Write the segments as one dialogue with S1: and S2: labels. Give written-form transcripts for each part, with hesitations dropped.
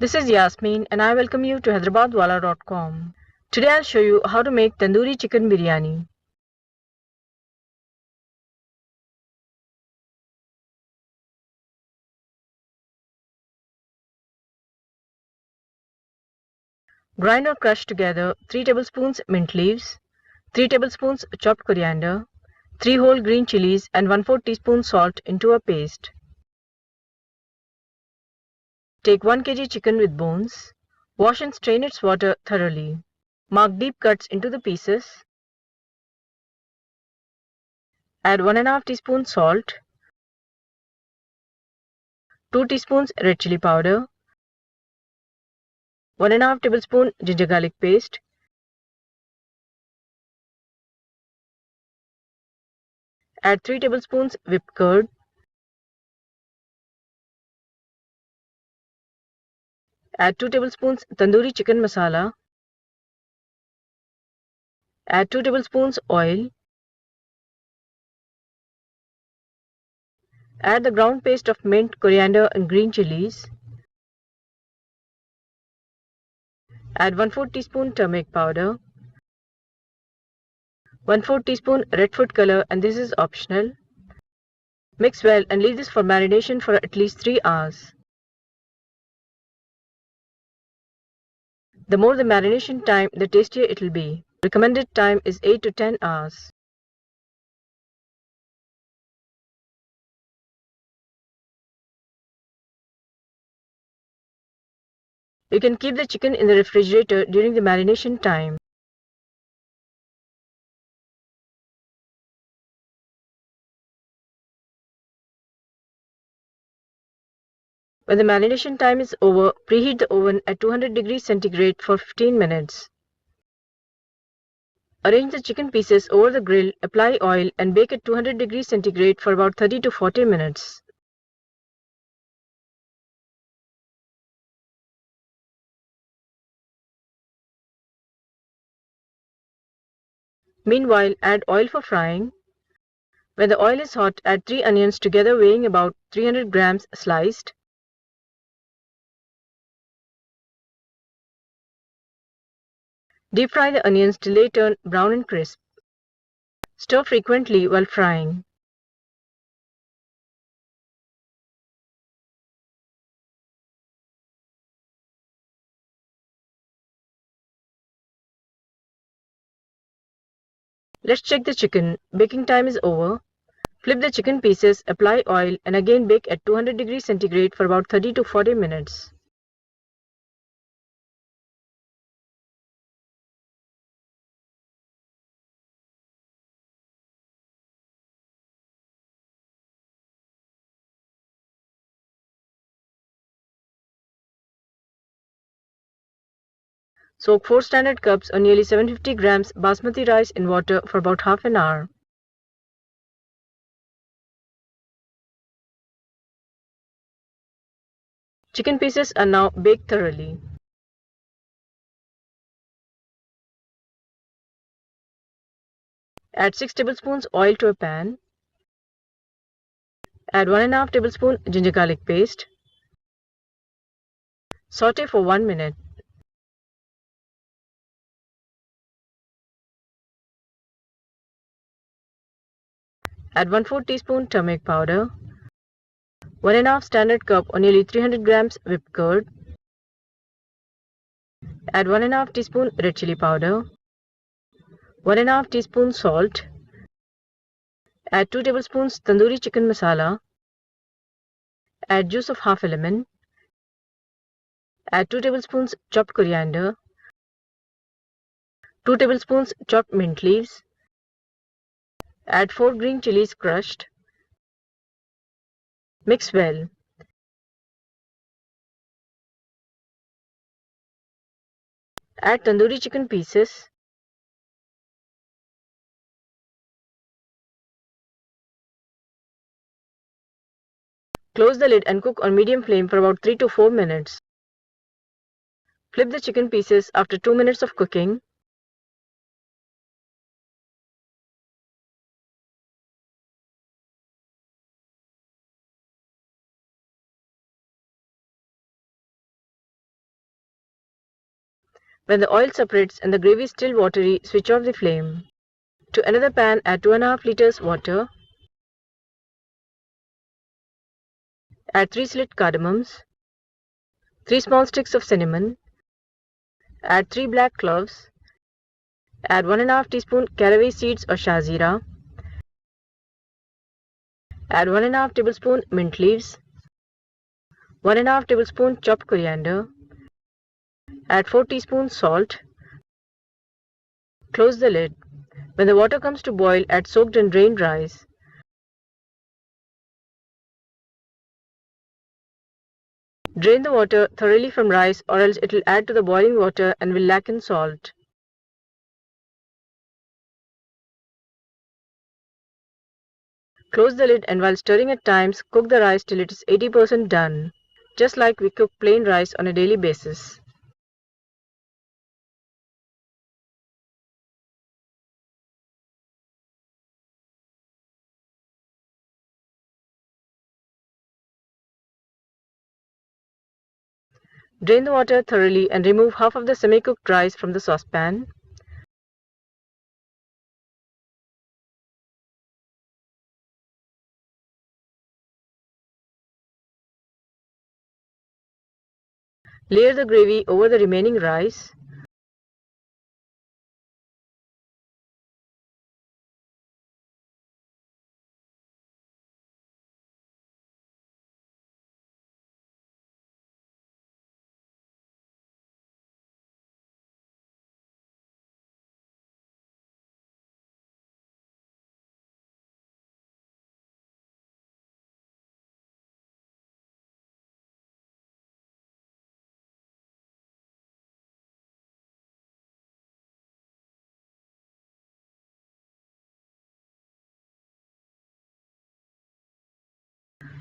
S1: This is Yasmeen and I welcome you to hyderabadwala.com. Today I'll show you how to make tandoori chicken biryani. Grind or crush together 3 tablespoons mint leaves, 3 tablespoons chopped coriander, 3 whole green chillies and 1/4 teaspoon salt into a paste. Take 1 kg chicken with bones. Wash and strain its water thoroughly. Mark deep cuts into the pieces. Add 1/2 teaspoon salt, 2 teaspoons red chilli powder, 1/2 tablespoon ginger garlic paste, add 3 tablespoons whipped curd, add 2 tablespoons tandoori chicken masala, add 2 tablespoons oil, add the ground paste of mint, coriander and green chillies, add 1/4 teaspoon turmeric powder, 1/4 teaspoon red food color and this is optional. Mix well and leave this for marination for at least 3 hours. The more the marination time, the tastier it will be. Recommended time is 8 to 10 hours. You can keep the chicken in the refrigerator during the marination time. When the marination time is over, preheat the oven at 200 degrees centigrade for 15 minutes. Arrange the chicken pieces over the grill, apply oil and bake at 200 degrees centigrade for about 30 to 40 minutes. Meanwhile, add oil for frying. When the oil is hot, add 3 onions together weighing about 300 grams sliced. Deep fry the onions till they turn brown and crisp. Stir frequently while frying. Let's check the chicken. Baking time is over. Flip the chicken pieces, apply oil and again bake at 200 degrees centigrade for about 30 to 40 minutes. Soak 4 standard cups or nearly 750 grams basmati rice in water for about half an hour. Chicken pieces are now baked thoroughly. Add 6 tablespoons oil to a pan. Add 1/2 tablespoon ginger garlic paste. Saute for 1 minute. Add 1/4 teaspoon turmeric powder, 1/2 standard cup or nearly 300 grams whipped curd. Add 1/2 teaspoon red chilli powder, 1/2 teaspoon salt. Add 2 tablespoons tandoori chicken masala. Add juice of half a lemon. Add 2 tablespoons chopped coriander, 2 tablespoons chopped mint leaves. Add 4 green chillies crushed. Mix well. Add tandoori chicken pieces. Close the lid and cook on medium flame for about 3 to 4 minutes. Flip the chicken pieces after 2 minutes of cooking. When the oil separates and the gravy is still watery, switch off the flame. To another pan, add 2.5 liters water. Add 3 slit cardamoms, 3 small sticks of cinnamon. Add 3 black cloves. Add 1.5 teaspoon caraway seeds or shazira. Add 1.5 tablespoon mint leaves. 1.5 tablespoon chopped coriander. Add 4 teaspoons salt. Close the lid. When the water comes to boil, add soaked and drained rice. Drain the water thoroughly from rice or else it will add to the boiling water and will lack in salt. Close the lid and while stirring at times, cook the rice till it is 80% done, just like we cook plain rice on a daily basis. Drain the water thoroughly and remove half of the semi-cooked rice from the saucepan. Layer the gravy over the remaining rice.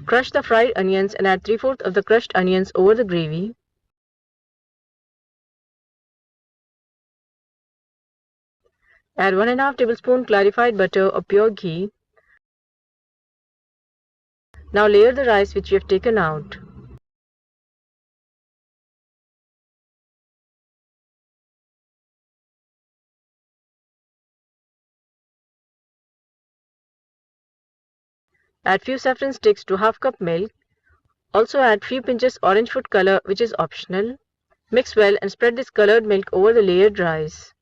S1: Crush the fried onions and add 3/4 of the crushed onions over the gravy. Add 1.5 tablespoon clarified butter or pure ghee. Now layer the rice which we have taken out. Add few saffron sticks to half cup milk. Also add few pinches orange food color which is optional. Mix well and spread this colored milk over the layered rice.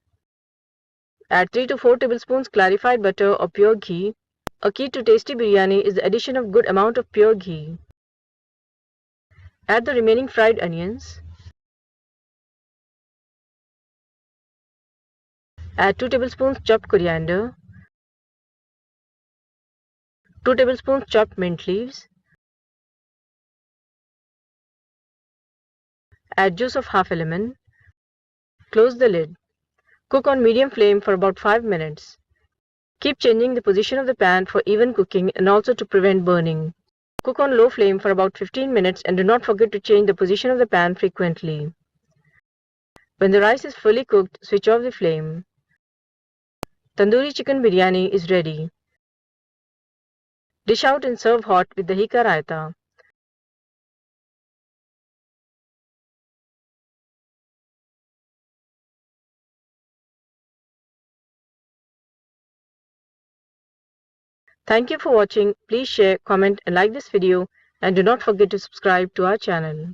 S1: Add 3 to 4 tablespoons clarified butter or pure ghee. A key to tasty biryani is the addition of good amount of pure ghee. Add the remaining fried onions. Add 2 tablespoons chopped coriander. 2 tablespoons chopped mint leaves. Add juice of half a lemon. Close the lid. Cook on medium flame for about 5 minutes. Keep changing the position of the pan for even cooking and also to prevent burning. Cook on low flame for about 15 minutes and do not forget to change the position of the pan frequently. When the rice is fully cooked, switch off the flame. Tandoori chicken biryani is ready. Dish out and serve hot with the hika raita. Thank you for watching. Please share, comment and like this video and do not forget to subscribe to our channel.